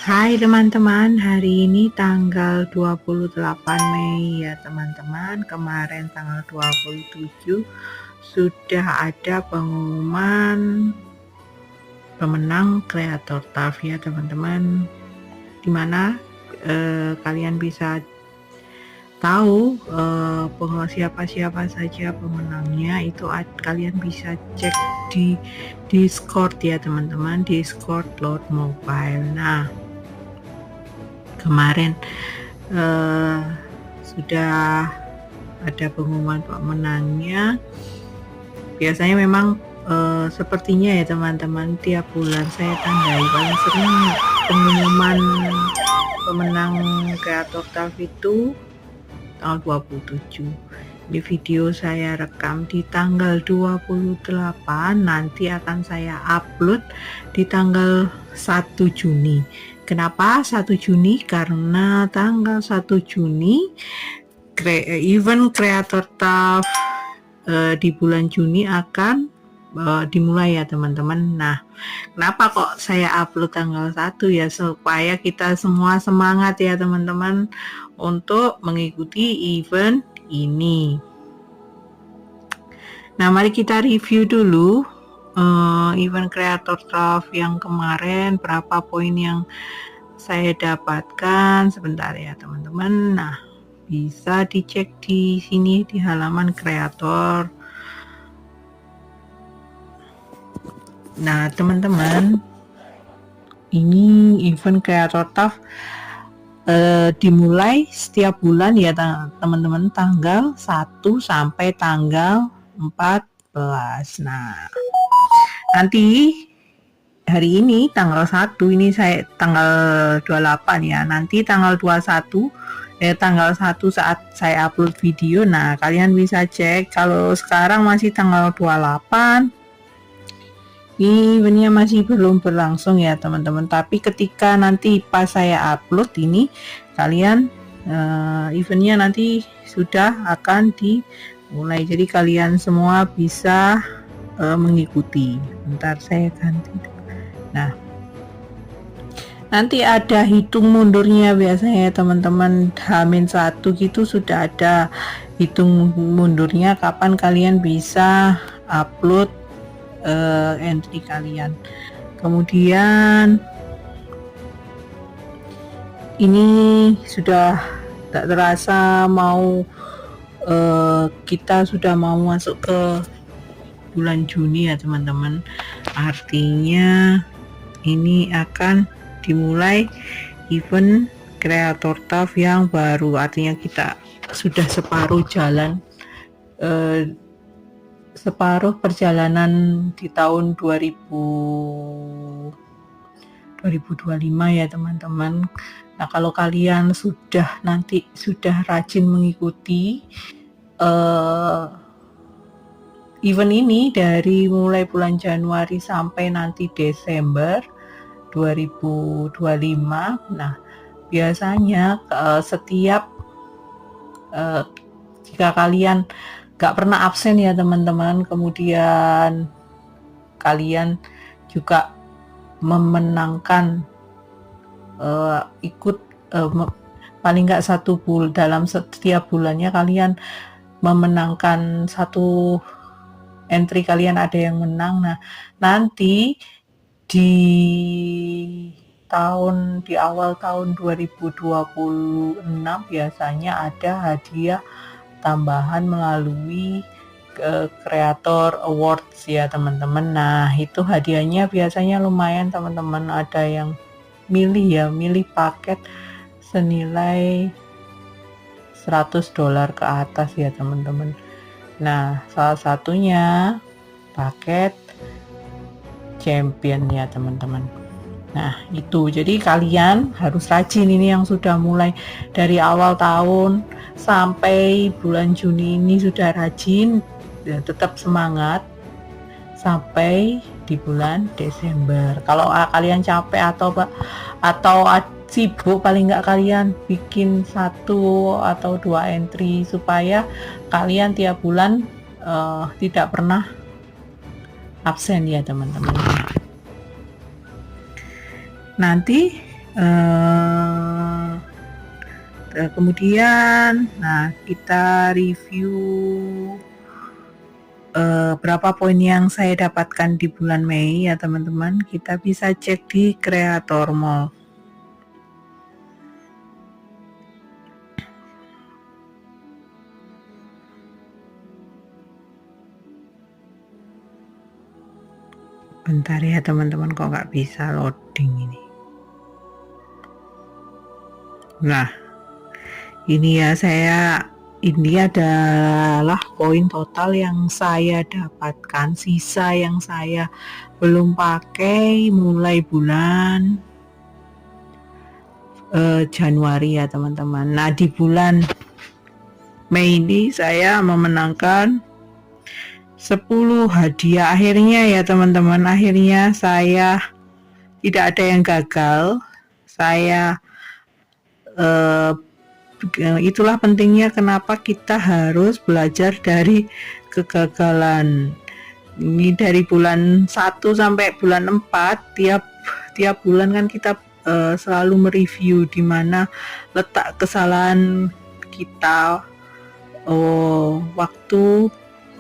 Hai teman-teman, hari ini tanggal 28 Mei ya teman-teman. Kemarin tanggal 27 sudah ada pengumuman pemenang kreator TAF ya teman-teman. Dimana kalian bisa tahu siapa-siapa saja pemenangnya. Itu kalian bisa cek di Discord ya teman-teman, Discord Load Mobile. Nah, kemarin sudah ada pengumuman pemenangnya. Biasanya memang sepertinya ya teman-teman, tiap bulan saya tandai. Paling sering pengumuman pemenang kreator TAF itu tanggal 27. Ini video saya rekam di tanggal 28, nanti akan saya upload di tanggal 1 Juni. Kenapa 1 Juni? Karena tanggal 1 Juni event kreator TAF di bulan Juni akan dimulai ya teman-teman. Nah, kenapa kok saya upload tanggal 1 ya, supaya kita semua semangat ya teman-teman untuk mengikuti event ini. Nah, mari kita review dulu event kreator TAF yang kemarin, berapa poin yang saya dapatkan. Sebentar ya teman-teman. Nah, bisa dicek di sini di halaman kreator. Nah teman-teman, ini event kreator TAF dimulai setiap bulan ya teman-teman, tanggal 1 sampai tanggal 14. Nah, nanti hari ini tanggal 1, ini saya tanggal 28 ya, nanti tanggal 21 tanggal 1 saat saya upload video. Nah, kalian bisa cek. Kalau sekarang masih tanggal 28, eventnya masih belum berlangsung ya teman-teman, tapi ketika nanti pas saya upload ini, kalian eventnya nanti sudah akan dimulai, jadi kalian semua bisa mengikuti. Bentar saya ganti. Nah, nanti ada hitung mundurnya biasanya teman-teman, H-1 gitu sudah ada hitung mundurnya kapan kalian bisa upload entry kalian. Kemudian ini sudah tak terasa mau kita sudah mau masuk ke bulan Juni ya teman-teman. Artinya ini akan dimulai event kreator TAF yang baru, artinya kita sudah separuh jalan, separuh perjalanan di tahun 2025 ya teman-teman. Nah, kalau kalian nanti sudah rajin mengikuti event ini dari mulai bulan Januari sampai nanti Desember 2025, nah biasanya setiap jika kalian gak pernah absen ya teman-teman, kemudian kalian juga memenangkan paling gak dalam setiap bulannya kalian memenangkan satu entry, kalian ada yang menang. Nah, nanti di awal tahun 2026 biasanya ada hadiah tambahan melalui Creator Awards ya teman-teman. Nah, itu hadiahnya biasanya lumayan teman-teman. Ada yang milih paket senilai $100 ke atas ya teman-teman. Nah, salah satunya paket champion ya teman-teman. Nah, itu jadi kalian harus rajin. Ini yang sudah mulai dari awal tahun sampai bulan Juni ini sudah rajin, ya, tetap semangat sampai di bulan Desember. Kalau kalian capek atau sibuk, paling nggak kalian bikin 1 atau 2 entry supaya kalian tiap bulan tidak pernah absen ya teman-teman. Nanti Kemudian nah kita review berapa poin yang saya dapatkan di bulan Mei ya teman-teman. Kita bisa cek di Creator Mall. Bentar ya teman-teman, kok nggak bisa loading ini. Nah ini ya, ini adalah poin total yang saya dapatkan, sisa yang saya belum pakai mulai bulan Januari ya teman-teman. Nah di bulan Mei ini saya memenangkan 10 hadiah akhirnya ya teman-teman. Akhirnya saya tidak ada yang gagal. Saya itulah pentingnya kenapa kita harus belajar dari kegagalan. Ini dari bulan 1 sampai bulan 4 tiap bulan kan kita selalu mereview di mana letak kesalahan kita waktu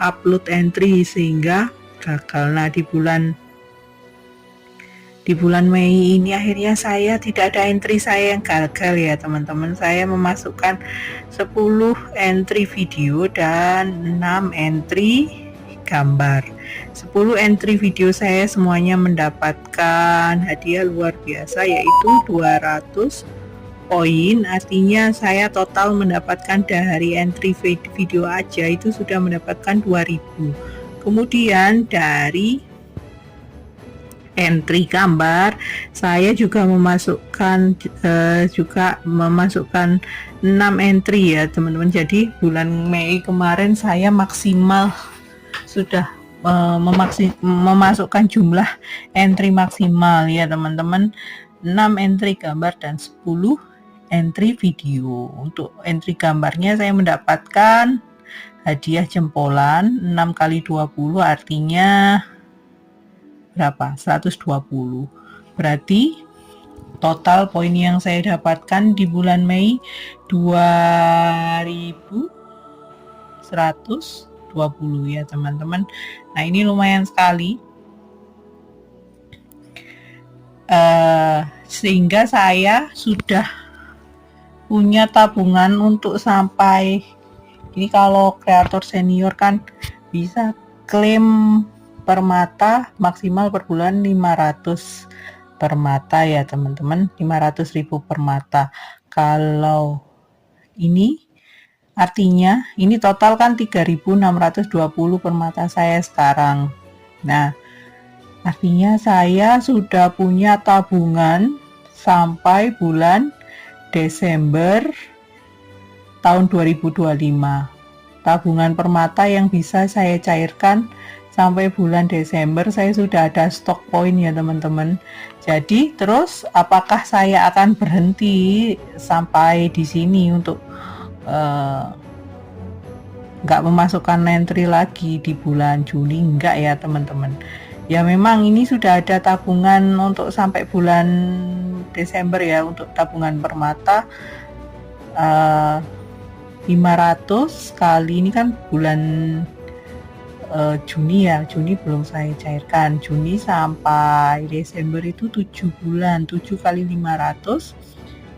upload entry sehingga gagal. Nah di bulan Mei ini akhirnya saya tidak ada entry saya yang gagal ya teman-teman. Saya memasukkan 10 entry video dan 6 entry gambar. 10 entry video saya semuanya mendapatkan hadiah luar biasa, yaitu 200 poin. Artinya saya total mendapatkan dari entry video aja itu sudah mendapatkan 2000. Kemudian dari entry gambar saya juga memasukkan 6 entry ya teman-teman. Jadi bulan Mei kemarin saya maksimal sudah memasukkan jumlah entry maksimal ya teman-teman, 6 entry gambar dan 10 entry video. Untuk entry gambarnya saya mendapatkan hadiah jempolan 6 kali 20, artinya berapa? 120. Berarti total poin yang saya dapatkan di bulan Mei 2120 ya teman-teman. Nah ini lumayan sekali, sehingga saya sudah punya tabungan untuk sampai ini. Kalau kreator senior kan bisa klaim per mata maksimal per bulan 500 per mata ya teman-teman, 500.000 per mata. Kalau ini artinya ini total kan 3.620 per mata saya sekarang. Nah artinya saya sudah punya tabungan sampai bulan Desember tahun 2025. Tabungan per mata yang bisa saya cairkan sampai bulan Desember. Saya sudah ada stok poin ya teman-teman. Jadi terus apakah saya akan berhenti sampai di sini untuk nggak memasukkan entry lagi di bulan Juni? Enggak ya teman-teman. Ya memang ini sudah ada tabungan untuk sampai bulan Desember ya, untuk tabungan per mata 500 kali ini kan bulan Juni ya. Juni belum saya cairkan. Juni sampai Desember itu 7 bulan, 7 kali 500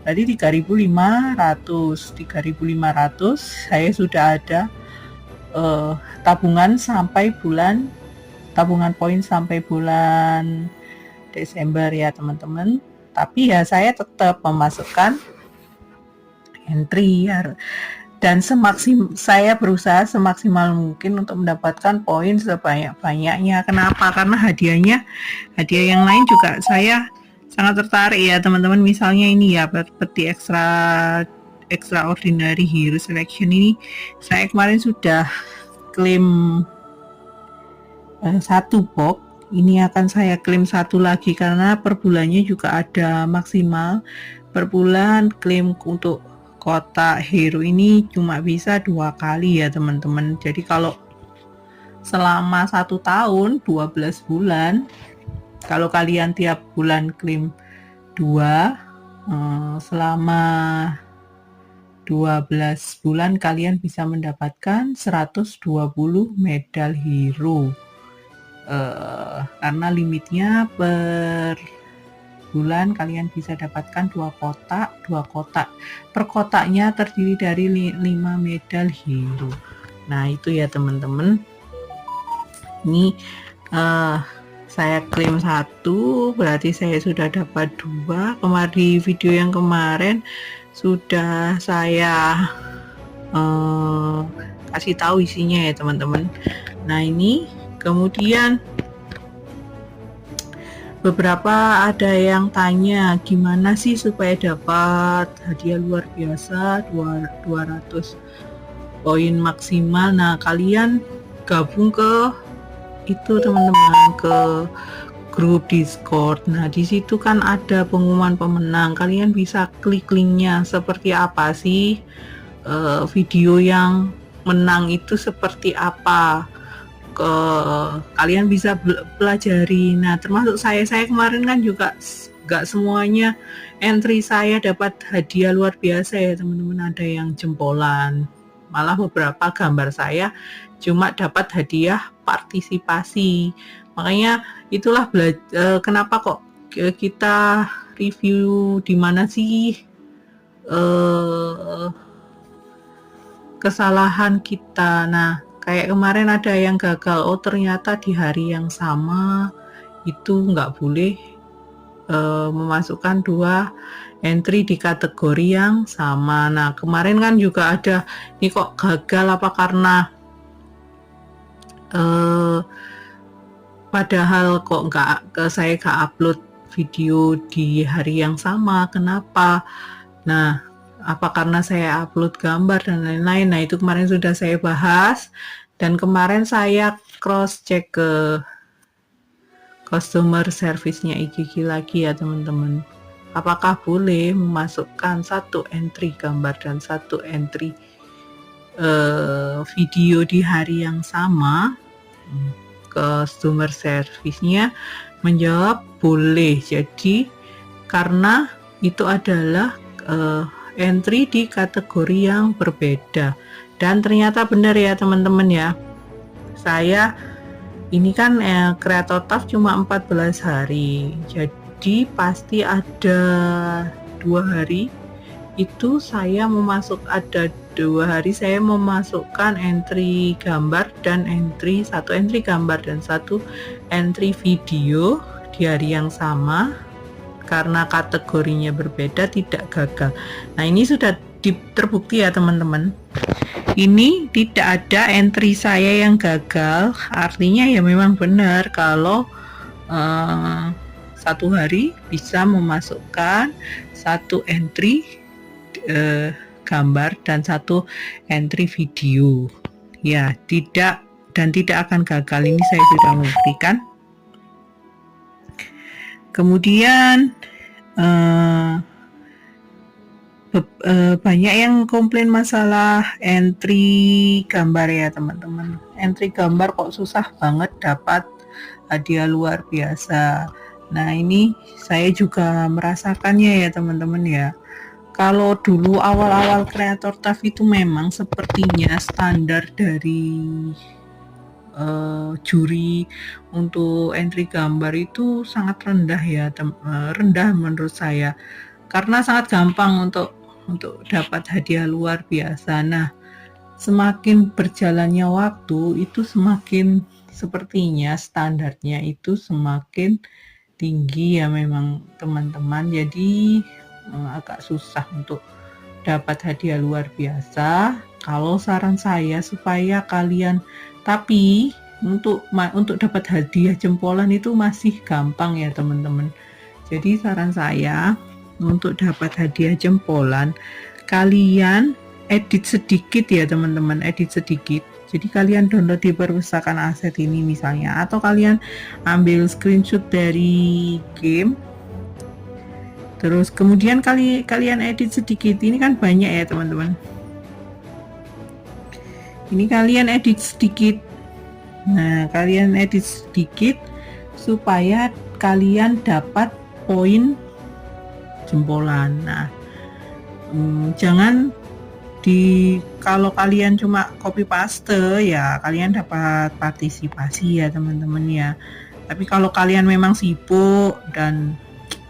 berarti 3.500 saya sudah ada tabungan poin sampai bulan Desember ya teman-teman. Tapi ya saya tetap memasukkan entry ya, dan saya berusaha semaksimal mungkin untuk mendapatkan poin sebanyak-banyaknya. Kenapa? Karena hadiah yang lain juga saya sangat tertarik ya teman-teman. Misalnya ini ya, seperti extraordinary hero selection ini saya kemarin sudah klaim 1 box. Ini akan saya klaim 1 lagi karena per bulannya juga ada maksimal. Per bulan klaim untuk kotak hero ini cuma bisa 2 kali ya teman-teman. Jadi kalau selama 1 tahun 12 bulan, kalau kalian tiap bulan klaim 2 selama 12 bulan kalian bisa mendapatkan 120 medal hero, karena limitnya per bulan kalian bisa dapatkan 2 kotak per kotaknya terdiri dari 5 medal hero. Nah itu ya teman-teman, ini saya klaim 1 berarti saya sudah dapat 2. Kemarin di video yang kemarin sudah saya kasih tahu isinya ya teman-teman. Nah ini kemudian beberapa ada yang tanya gimana sih supaya dapat hadiah luar biasa 200 poin maksimal. Nah kalian gabung ke itu teman-teman, ke grup Discord. Nah di situ kan ada pengumuman pemenang, kalian bisa klik linknya. Seperti apa sih video yang menang itu, seperti apa, kalian bisa pelajari. Nah termasuk saya kemarin kan juga gak semuanya entry saya dapat hadiah luar biasa ya teman-teman, ada yang jempolan, malah beberapa gambar saya cuma dapat hadiah partisipasi. Makanya itulah kenapa kok kita review di mana sih kesalahan kita. Nah kayak kemarin ada yang gagal, oh ternyata di hari yang sama itu nggak boleh memasukkan 2 entry di kategori yang sama. Nah kemarin kan juga ada, ini kok gagal apa karena padahal kok saya nggak upload video di hari yang sama, kenapa? Nah apa karena saya upload gambar dan lain-lain. Nah itu kemarin sudah saya bahas, dan kemarin saya cross check ke customer service-nya IGG lagi ya teman-teman, apakah boleh memasukkan 1 entry gambar dan 1 entry video di hari yang sama. Customer service-nya menjawab boleh, jadi karena itu adalah entry di kategori yang berbeda. Dan ternyata benar ya teman-teman ya, saya ini kan Creator Tough cuma 14 hari, jadi pasti ada 2 hari itu saya ada 2 hari saya memasukkan entry gambar dan 1 entry gambar dan 1 entry video di hari yang sama, karena kategorinya berbeda tidak gagal. Nah ini sudah terbukti ya teman-teman, ini tidak ada entry saya yang gagal, artinya ya memang benar kalau 1 hari bisa memasukkan 1 entry gambar dan 1 entry video ya, tidak akan gagal. Ini saya sudah membuktikan. Kemudian banyak yang komplain masalah entry gambar ya teman-teman, entry gambar kok susah banget dapat hadiah luar biasa. Nah ini saya juga merasakannya ya teman-teman ya. Kalau dulu awal-awal Creator Tough itu memang sepertinya standar dari juri untuk entry gambar itu sangat rendah ya, rendah menurut saya, karena sangat gampang untuk dapat hadiah luar biasa. Nah semakin berjalannya waktu itu semakin sepertinya standarnya itu semakin tinggi ya memang teman-teman, jadi agak susah untuk dapat hadiah luar biasa. Kalau saran saya supaya kalian, tapi untuk dapat hadiah jempolan itu masih gampang ya teman-teman. Jadi saran saya untuk dapat hadiah jempolan, kalian edit sedikit ya teman-teman, edit sedikit. Jadi kalian download di perpustakaan aset ini misalnya, atau kalian ambil screenshot dari game, terus kemudian kalian edit sedikit. Ini kan banyak ya teman-teman, ini kalian edit sedikit. Nah kalian edit sedikit supaya kalian dapat poin jempolan. Nah, jangan kalau kalian cuma copy paste ya kalian dapat partisipasi ya teman-teman ya. Tapi kalau kalian memang sibuk dan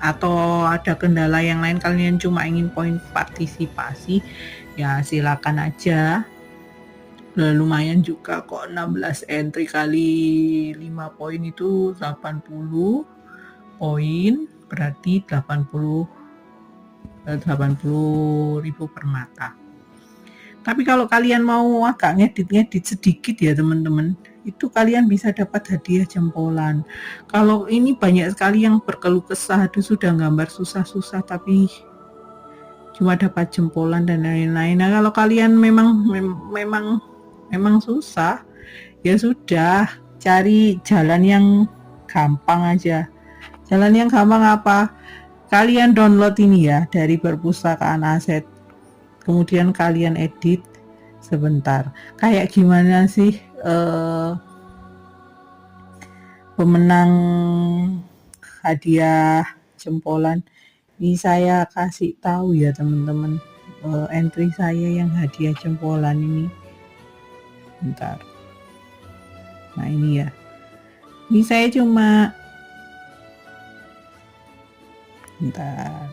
atau ada kendala yang lain, kalian cuma ingin poin partisipasi, ya silakan aja. Lumayan juga kok, 16 entry kali 5 poin itu 80 poin, berarti 80.000 per mata. Tapi kalau kalian mau agak ngedit sedikit ya teman-teman, itu kalian bisa dapat hadiah jempolan. Kalau ini banyak sekali yang berkeluh kesah, aduh sudah gambar susah-susah tapi cuma dapat jempolan dan lain-lain. Nah, kalau kalian memang susah, ya sudah, cari jalan yang gampang aja. Jalan yang gampang apa? Kalian download ini ya dari perpustakaan aset. Kemudian kalian edit sebentar. Kayak gimana sih pemenang hadiah jempolan? Ini saya kasih tahu ya teman-teman, entry saya yang hadiah jempolan ini. Bentar. Nah ini ya. Ini saya cuma bentar.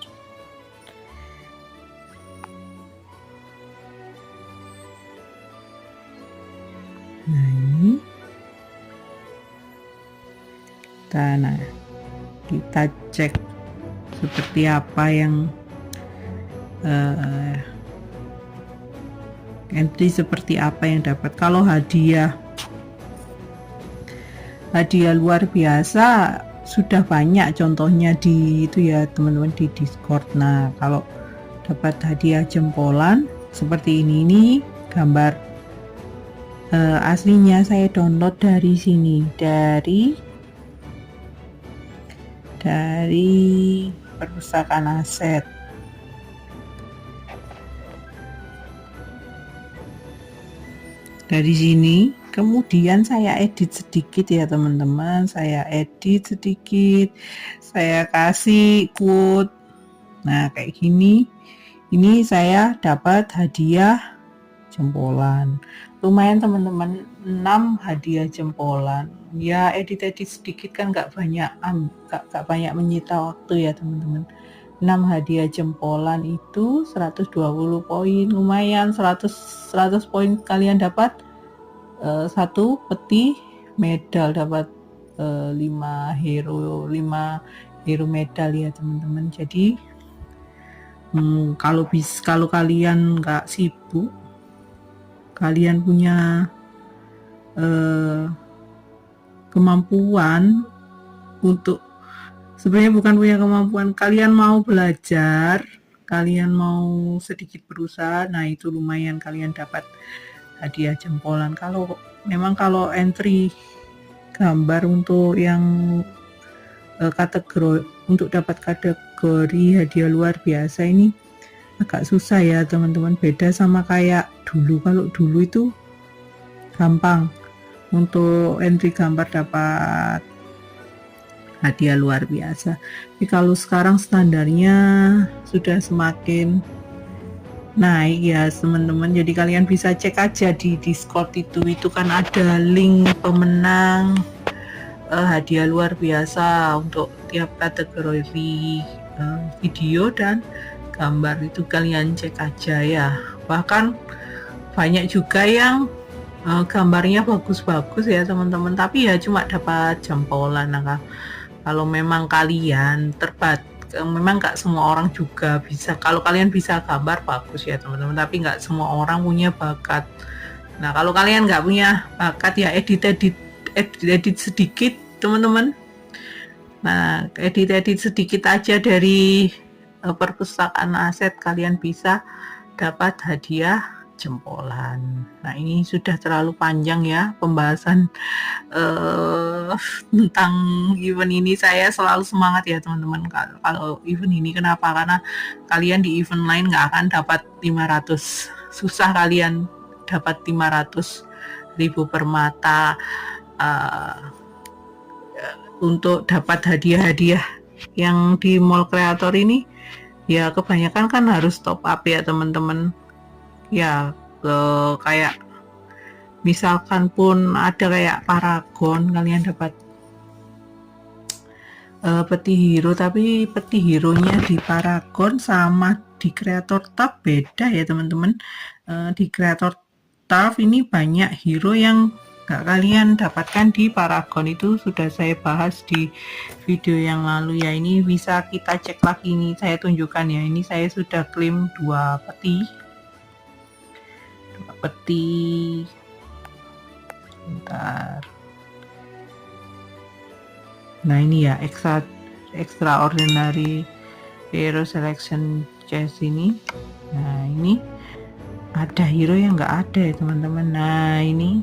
Nah ini kita cek seperti apa yang entry seperti apa yang dapat. Kalau hadiah luar biasa sudah banyak contohnya di itu ya teman-teman, di Discord. Nah kalau dapat hadiah jempolan seperti ini gambar aslinya saya download dari sini, dari perpustakaan aset. Dari sini kemudian saya edit sedikit ya teman-teman, saya edit sedikit, saya kasih quote. Nah kayak gini, ini saya dapat hadiah jempolan. Lumayan teman-teman, 6 hadiah jempolan. Ya edit sedikit kan nggak banyak menyita waktu ya teman-teman. 6 hadiah jempolan itu 120 poin, lumayan. 100 poin kalian dapat 1 peti medal, dapat 5 hero medal ya teman-teman. Jadi kalau kalian nggak sibuk, kalian punya kemampuan untuk, sebenarnya bukan punya kemampuan, kalian mau belajar, kalian mau sedikit berusaha, nah itu lumayan kalian dapat hadiah jempolan. Kalau entry gambar untuk yang kategori, untuk dapat kategori hadiah luar biasa ini agak susah ya teman-teman, beda sama kayak dulu. Kalau dulu itu gampang untuk entry gambar dapat hadiah luar biasa, tapi kalau sekarang standarnya sudah semakin naik ya teman-teman. Jadi kalian bisa cek aja di Discord itu kan ada link pemenang hadiah luar biasa untuk tiap kategori video dan gambar, itu kalian cek aja ya. Bahkan banyak juga yang gambarnya bagus-bagus ya teman-teman, tapi ya cuma dapat jempolan. Nah kalau memang kalian memang nggak semua orang juga bisa. Kalau kalian bisa gambar bagus ya teman-teman, tapi nggak semua orang punya bakat. Nah kalau kalian nggak punya bakat ya edit sedikit teman-teman. Nah edit sedikit aja dari perpustakaan aset, kalian bisa dapat hadiah jempolan. Nah ini sudah terlalu panjang ya pembahasan tentang event ini. Saya selalu semangat ya teman-teman kalau event ini. Kenapa? Karena kalian di event lain nggak akan dapat 500, susah kalian dapat 500.000 per mata untuk dapat hadiah-hadiah yang di mall kreator ini. Ya kebanyakan kan harus top up ya teman-teman. Ya kayak misalkan pun ada kayak Paragon, kalian dapat peti hero, tapi peti hero nya di Paragon sama di Creator Tab beda ya teman-teman. Di Creator Tab ini banyak hero yang gak kalian dapatkan di Paragon, itu sudah saya bahas di video yang lalu ya. Ini bisa kita cek lagi, ini saya tunjukkan ya, ini saya sudah klaim 2 peti bentar. Nah ini ya, extraordinary hero selection chest ini. Nah ini ada hero yang nggak ada ya teman-teman. Nah ini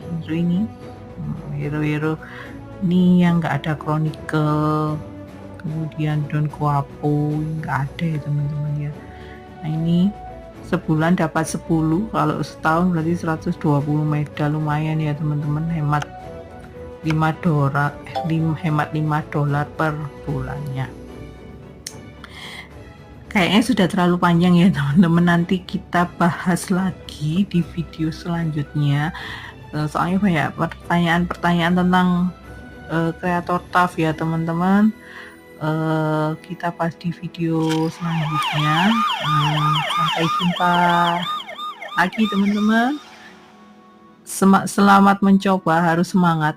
hero ini yang nggak ada Chronicle, kemudian Don Quapo nggak ada ya teman-teman ya. Nah ini sebulan dapat 10, kalau setahun berarti 120 medal, lumayan ya teman-teman, hemat $5 per bulannya. Kayaknya sudah terlalu panjang ya teman-teman, nanti kita bahas lagi di video selanjutnya, soalnya banyak pertanyaan-pertanyaan tentang Creator Tab ya teman-teman. Kita bahas di video selanjutnya. Sampai jumpa lagi teman-teman. Selamat mencoba, harus semangat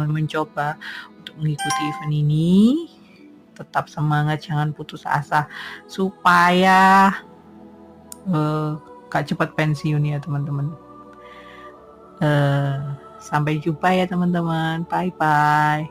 mencoba untuk mengikuti event ini. Tetap semangat, jangan putus asa supaya gak cepat pensiun ya teman-teman. Sampai jumpa ya teman-teman, bye bye.